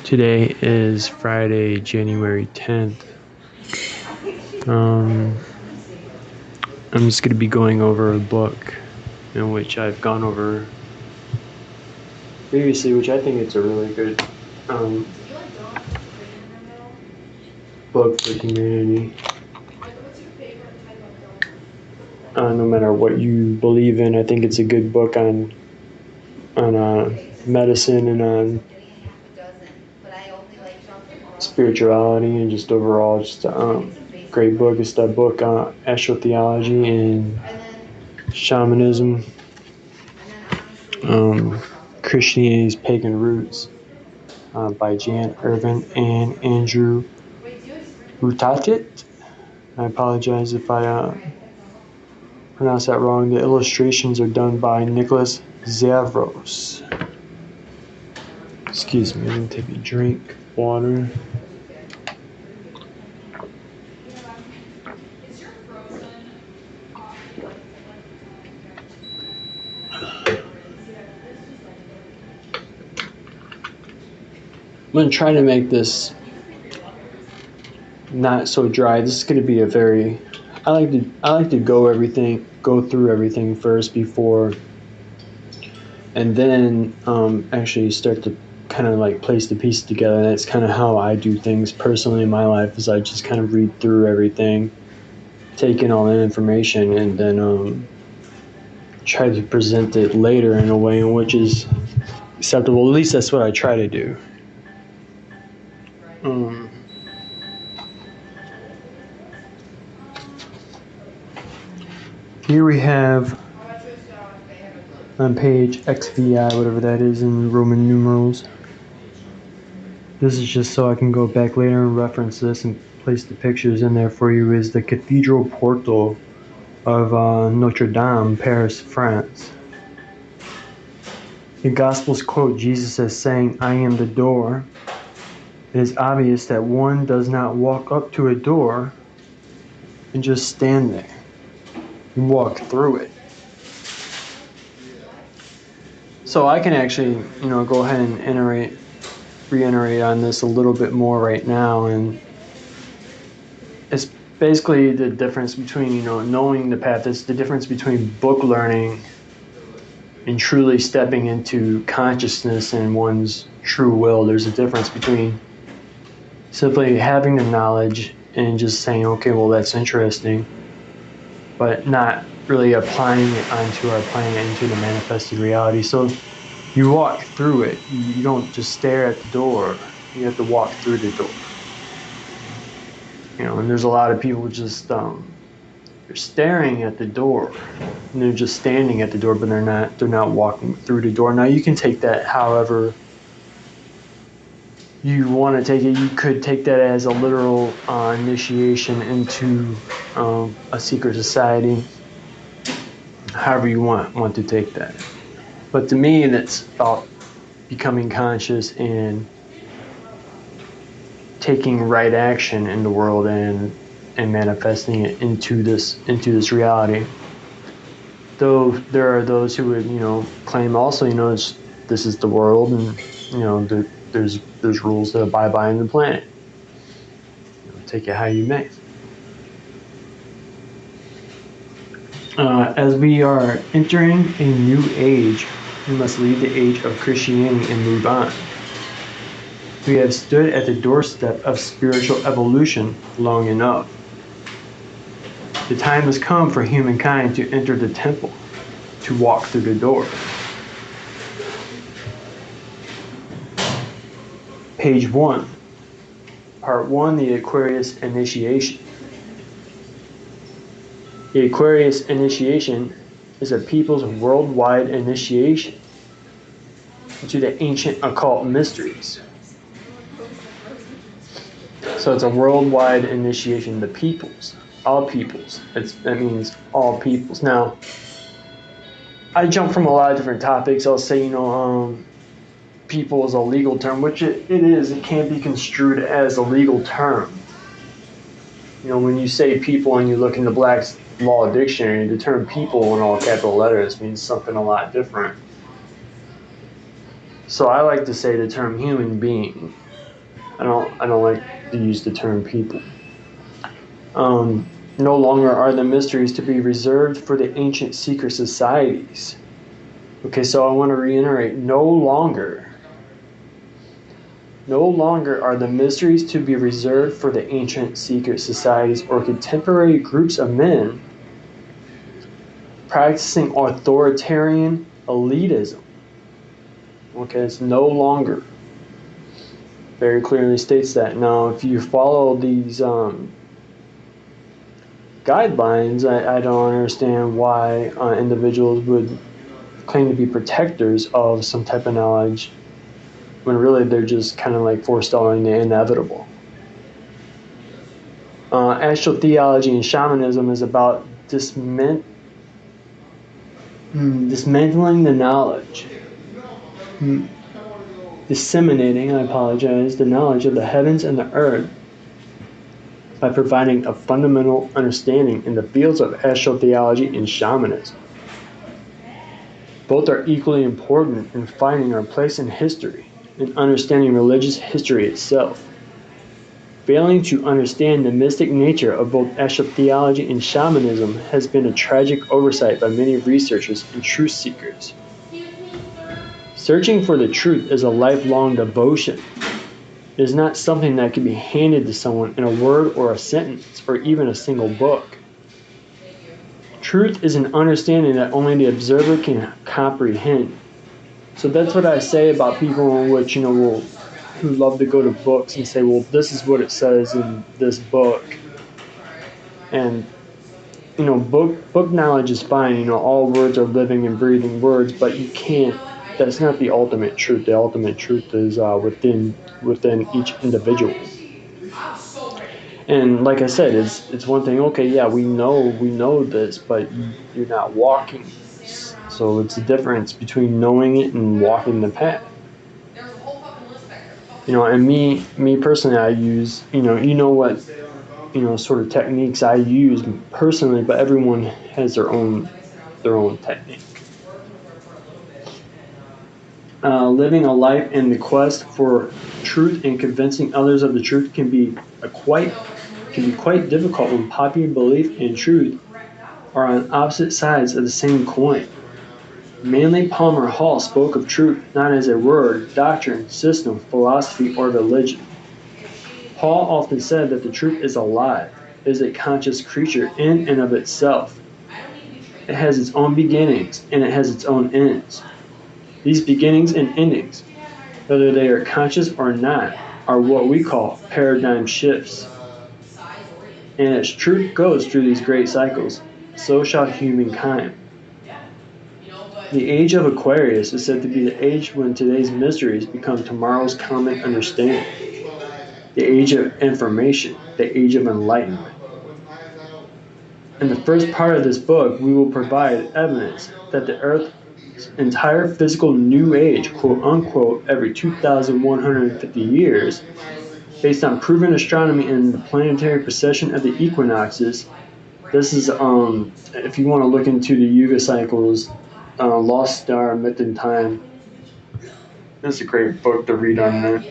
Today is Friday, January 10th. I'm just going to be going over a book in which I've gone over previously, which I think it's a really good book for humanity. No matter what you believe in, I think it's a good book on medicine and on spirituality and just overall just a great book. It's that book Astrotheology and Shamanism, Christianity's Pagan Roots by Jan Irvin and Andrew Rutatit. I apologize if I pronounce that wrong. The illustrations are done by Nicholas Zavros. Excuse me, I'm going to take a drink of water. I'm going to try to make this not so dry. This is going to be a very I like to go through everything first before, and then actually start to kind of like place the pieces together. And that's kind of how I do things personally in my life, is I just kind of read through everything, take in all that information, and then try to present it later in a way in which is acceptable. At least that's what I try to do. Here we have on page XVI, whatever that is in Roman numerals. This is just so I can go back later and reference this and place the pictures in there for you, is the Cathedral Portal of Notre Dame, Paris, France. The Gospels quote Jesus as saying, "I am the door." It is obvious that one does not walk up to a door and just stand there. You walk through it. So I can actually, go ahead and reiterate on this a little bit more right now, and it's basically the difference between, knowing the path. It's the difference between book learning and truly stepping into consciousness and one's true will. There's a difference between simply having the knowledge and just saying, okay, well, that's interesting, but not really applying it into the manifested reality. So you walk through it. You don't just stare at the door. You have to walk through the door. And there's a lot of people just they're staring at the door, and they're just standing at the door, but they're not walking through the door. Now you can take that however you want to take it. You could take that as a literal initiation into a secret society, however you want to take that. But to me, that's about becoming conscious and taking right action in the world and manifesting it into this reality. Though there are those who would claim also this is the world, and there's rules that abide by on the planet. Take it how you may. As we are entering a new age, we must leave the age of Christianity and move on. We have stood at the doorstep of spiritual evolution long enough. The time has come for humankind to enter the temple, to walk through the door. Page 1, Part 1, the Aquarius initiation. The Aquarius initiation is a people's worldwide initiation into the ancient occult mysteries. So it's a worldwide initiation. The peoples, all peoples. That means all peoples. Now, I jump from a lot of different topics. I'll say, people is a legal term, which it is. It can be construed as a legal term. When you say people and you look in the Black's Law Dictionary, the term people in all capital letters means something a lot different. So I like to say the term human being. I don't like to use the term people. No longer are the mysteries to be reserved for the ancient secret societies. Okay, so I want to reiterate, no longer are the mysteries to be reserved for the ancient secret societies or contemporary groups of men practicing authoritarian elitism. Okay, it's no longer. Very clearly states that. Now, if you follow these guidelines, I don't understand why individuals would claim to be protectors of some type of knowledge when really they're just kind of like forestalling the inevitable. Astrotheology and shamanism is about dismantling the knowledge, disseminating, the knowledge of the heavens and the earth by providing a fundamental understanding in the fields of astrotheology and shamanism. Both are equally important in finding our place in history and understanding religious history itself. Failing to understand the mystic nature of both astrotheology and shamanism has been a tragic oversight by many researchers and truth seekers. Searching for the truth is a lifelong devotion. It is not something that can be handed to someone in a word or a sentence or even a single book. Truth is an understanding that only the observer can comprehend. So that's what I say about people which, who love to go to books and say, well, this is what it says in this book. And, book knowledge is fine. All words are living and breathing words, but you can't, that's not the ultimate truth. The ultimate truth is within each individual. And like I said, it's one thing, okay, yeah, we know this, but you're not walking. So it's the difference between knowing it and walking the path. And me personally, I use, what, sort of techniques I use personally, but everyone has their own technique. Living a life in the quest for truth and convincing others of the truth can be quite difficult when popular belief and truth are on opposite sides of the same coin. Manly Palmer Hall spoke of truth not as a word, doctrine, system, philosophy, or religion. Paul often said that the truth is alive, is a conscious creature in and of itself. It has its own beginnings and it has its own ends. These beginnings and endings, whether they are conscious or not, are what we call paradigm shifts. And as truth goes through these great cycles, so shall humankind. The age of Aquarius is said to be the age when today's mysteries become tomorrow's common understanding. The age of information, the age of enlightenment. In the first part of this book, we will provide evidence that the Earth's entire physical new age, quote unquote, every 2,150 years, based on proven astronomy and the planetary precession of the equinoxes. This is, if you want to look into the Yuga cycles, Lost Star, Myth and Time. That's a great book to read on that.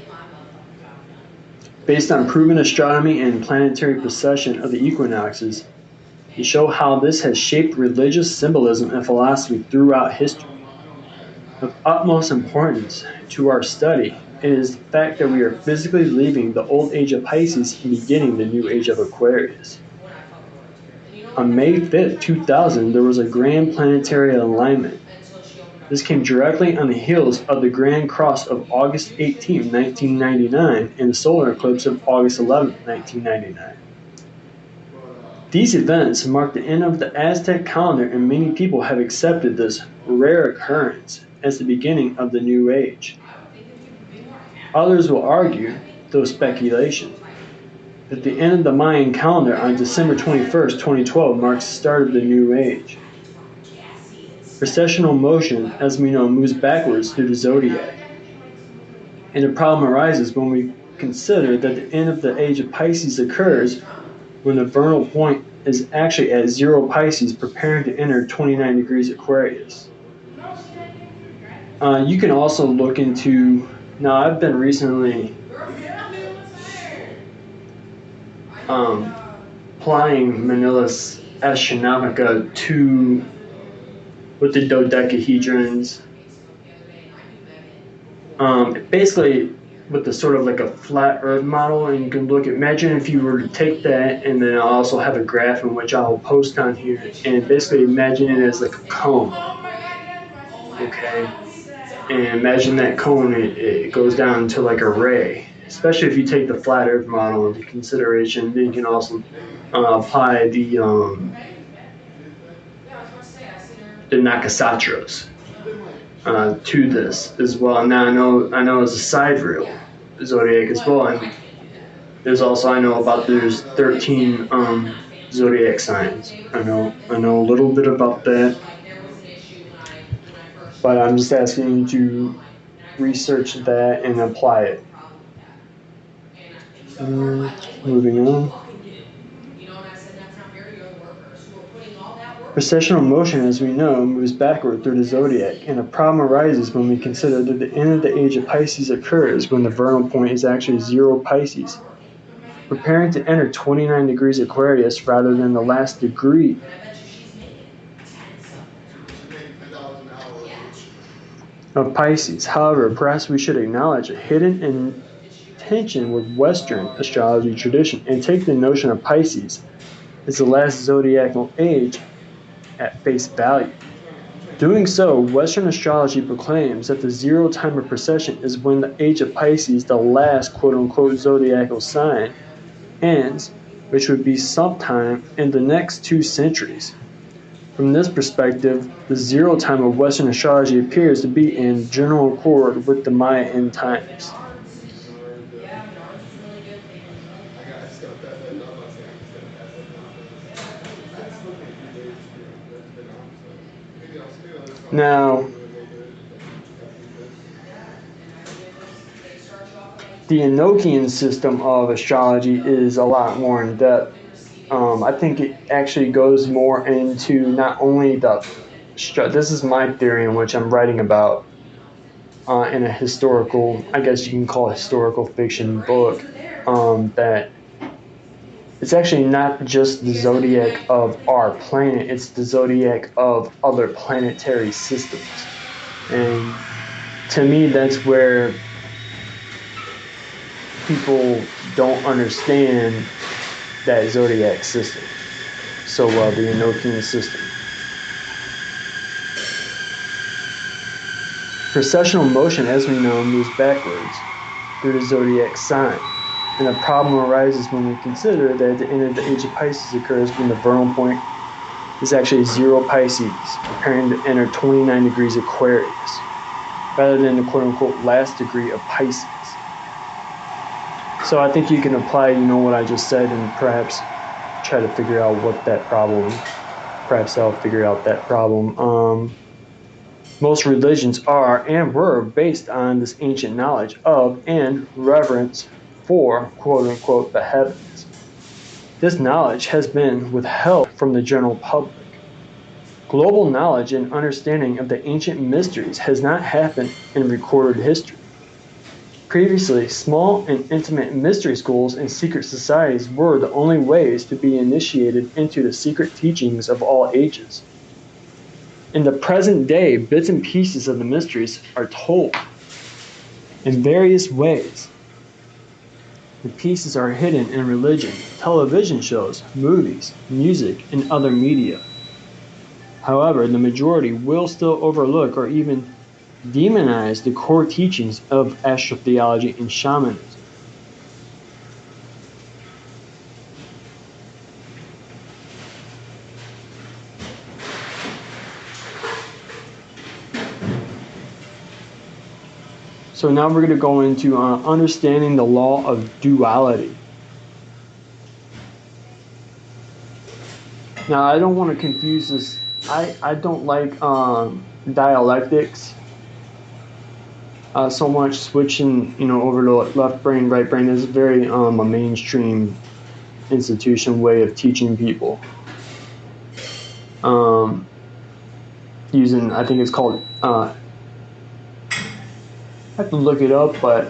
Based on proven astronomy and planetary precession of the equinoxes, to show how this has shaped religious symbolism and philosophy throughout history. Of utmost importance to our study is the fact that we are physically leaving the old age of Pisces and beginning the new age of Aquarius. On May 5th, 2000, there was a grand planetary alignment. This came directly on the heels of the Grand Cross of August 18, 1999, and the solar eclipse of August 11, 1999. These events mark the end of the Aztec calendar, and many people have accepted this rare occurrence as the beginning of the new age. Others will argue, though speculation, that the end of the Mayan calendar on December 21st, 2012 marks the start of the new age. Precessional motion, as we know, moves backwards through the zodiac. And the problem arises when we consider that the end of the age of Pisces occurs when the vernal point is actually at 0 Pisces, preparing to enter 29 degrees Aquarius. You can also look into, now I've been recently applying Manila's Astronomica to with the dodecahedrons. Basically, with the sort of like a flat Earth model, and you can imagine if you were to take that, and then I'll also have a graph in which I'll post on here, and basically imagine it as like a cone, okay? And imagine that cone, it goes down to like a ray, especially if you take the flat Earth model into consideration. Then you can also apply the nakasatras to this as well. Now I know it's a sidereal zodiac as well, and there's also there's 13 zodiac signs. I know a little bit about that, but I'm just asking you to research that and apply it. Moving on. Precessional motion, as we know, moves backward through the zodiac, and a problem arises when we consider that the end of the age of Pisces occurs when the vernal point is actually 0 Pisces, preparing to enter 29 degrees Aquarius rather than the last degree. Of Pisces. However, perhaps we should acknowledge a hidden intention with Western astrology tradition and take the notion of Pisces as the last zodiacal age at face value. Doing so, Western astrology proclaims that the 0 time of precession is when the age of Pisces, the last quote-unquote zodiacal sign, ends, which would be sometime in the next 2 centuries. From this perspective, the 0 time of Western astrology appears to be in general accord with the Maya end times. Now, the Enochian system of astrology is a lot more in depth. I think it actually goes more into not only this is my theory in which I'm writing about in a historical, I guess you can call it historical fiction book, that it's actually not just the zodiac of our planet, it's the zodiac of other planetary systems. And to me, that's where people don't understand that zodiac system so well, the Enochian system. Precessional motion, as we know, moves backwards through the zodiac sign. And the problem arises when we consider that at the end of the age of Pisces occurs when the vernal point is actually 0 Pisces, preparing to enter 29 degrees Aquarius, rather than the quote-unquote last degree of Pisces. So I think you can apply, what I just said, and perhaps try to figure out perhaps I'll figure out that problem. Most religions are and were based on this ancient knowledge of and reverence for, quote-unquote, the heavens. This knowledge has been withheld from the general public. Global knowledge and understanding of the ancient mysteries has not happened in recorded history. Previously, small and intimate mystery schools and secret societies were the only ways to be initiated into the secret teachings of all ages. In the present day, bits and pieces of the mysteries are told in various ways. The pieces are hidden in religion, television shows, movies, music, and other media. However, the majority will still overlook or even demonize the core teachings of astrotheology and shamanism. So now we're going to go into understanding the law of duality. Now, I don't want to confuse this. I don't like dialectics so much. Switching, over to left brain, right brain is very a mainstream institution way of teaching people. Using, I think it's called. I have to look it up, but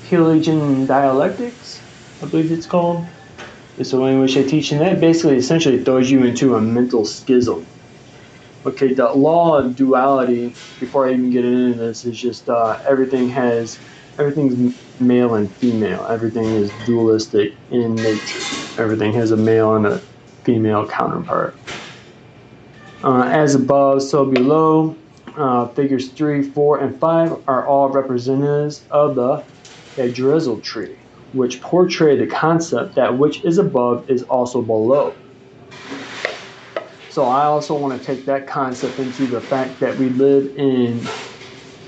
Hegelian dialectics, I believe it's called. It's the way in which they teach, and that basically essentially throws you into a mental schism. Okay, the law of duality, before I even get into this, is just everything's male and female. Everything is dualistic in nature. Everything has a male and a female counterpart. As above, so below. Figures 3, 4, and 5 are all representatives of the Yggdrasil tree, which portray the concept that which is above is also below. So I also want to take that concept into the fact that we live in,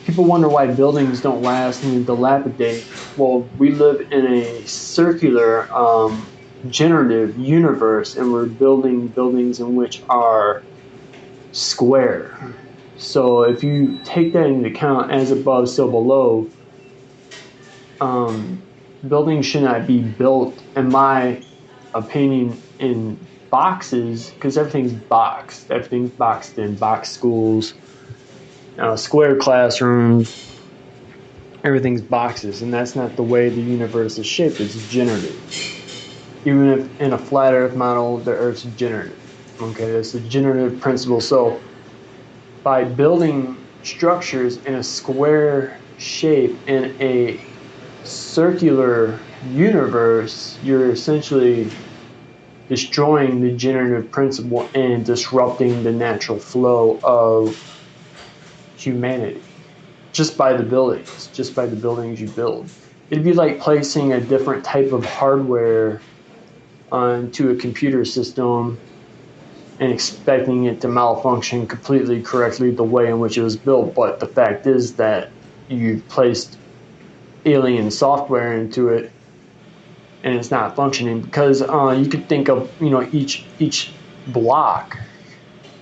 people wonder why buildings don't last and dilapidate. Well, we live in a circular, generative universe, and we're building buildings in which are square. So if you take that into account, as above, so below, buildings should not be built, in my opinion, in boxes, because everything's boxed. Everything's boxed in, box schools, square classrooms, everything's boxes, and that's not the way the universe is shaped. It's generative. Even if in a flat earth model, the earth's generative. Okay, that's the generative principle. So by building structures in a square shape in a circular universe, you're essentially destroying the generative principle and disrupting the natural flow of humanity just by the buildings you build. It'd be like placing a different type of hardware onto a computer system and expecting it to malfunction completely correctly the way in which it was built. But the fact is that you've placed alien software into it and it's not functioning, because you could think of each block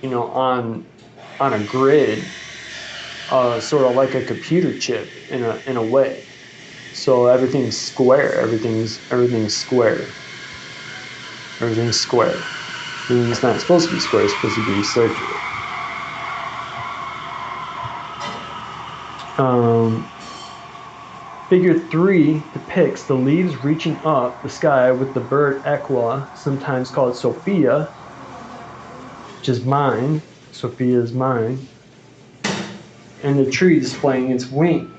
on a grid, sort of like a computer chip in a way. So everything's square. Everything's square. Everything's square. It's not supposed to be square, it's supposed to be circular. Figure 3 depicts the leaves reaching up the sky with the bird Aqua, sometimes called Sophia, which is mine. Sophia is mine. And the tree displaying its wing.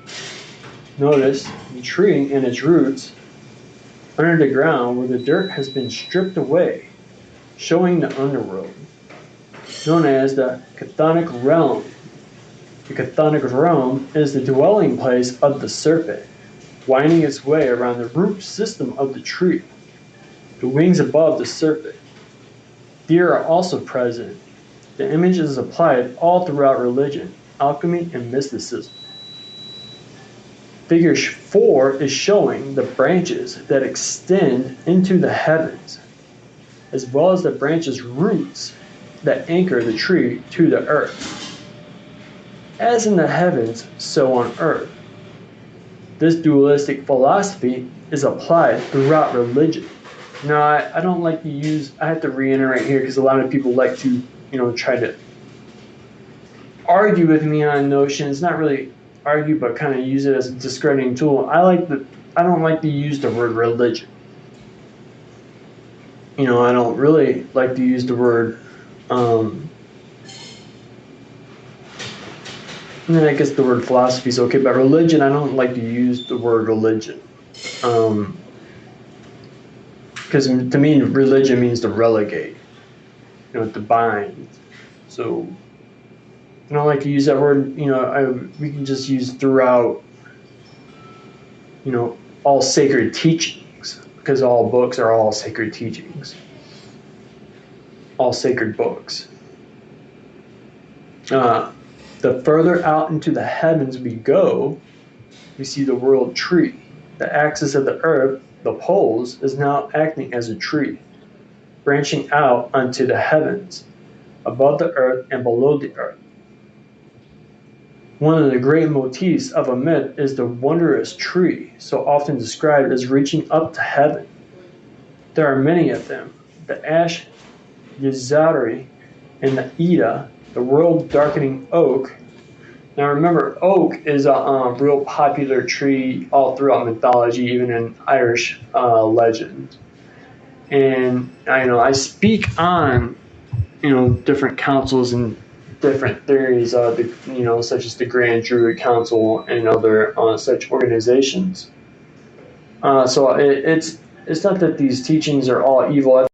Notice the tree and its roots under the ground where the dirt has been stripped away, showing the underworld, known as the chthonic realm. The chthonic realm is the dwelling place of the serpent, winding its way around the root system of the tree, the wings above the serpent. Deer are also present. The image is applied all throughout religion, alchemy, and mysticism. Figure 4 is showing the branches that extend into the heavens, as well as the branches' roots that anchor the tree to the earth. As in the heavens, so on earth. This dualistic philosophy is applied throughout religion. Now, I don't like to use, I have to reiterate here because a lot of people like to, try to argue with me on notions, not really argue, but kind of use it as a discrediting tool. I don't like to use the word religion. I don't really like to use the word, and then I guess the word philosophy is okay, but religion, I don't like to use the word religion. Because to me, religion means to relegate, to bind. So I don't like to use that word, we can just use throughout, all sacred teachings, because all books are all sacred teachings. All sacred books. The further out into the heavens we go, we see the world tree. The axis of the earth, the poles, is now acting as a tree, branching out unto the heavens, above the earth and below the earth. One of the great motifs of a myth is the wondrous tree, so often described as reaching up to heaven. There are many of them. The ash, Yazari, and the Ida, the world-darkening oak. Now remember, oak is a real popular tree all throughout mythology, even in Irish legend. and I speak on different councils and different theories, such as the Grand Druid Council and other such organizations. So it's not that these teachings are all evil.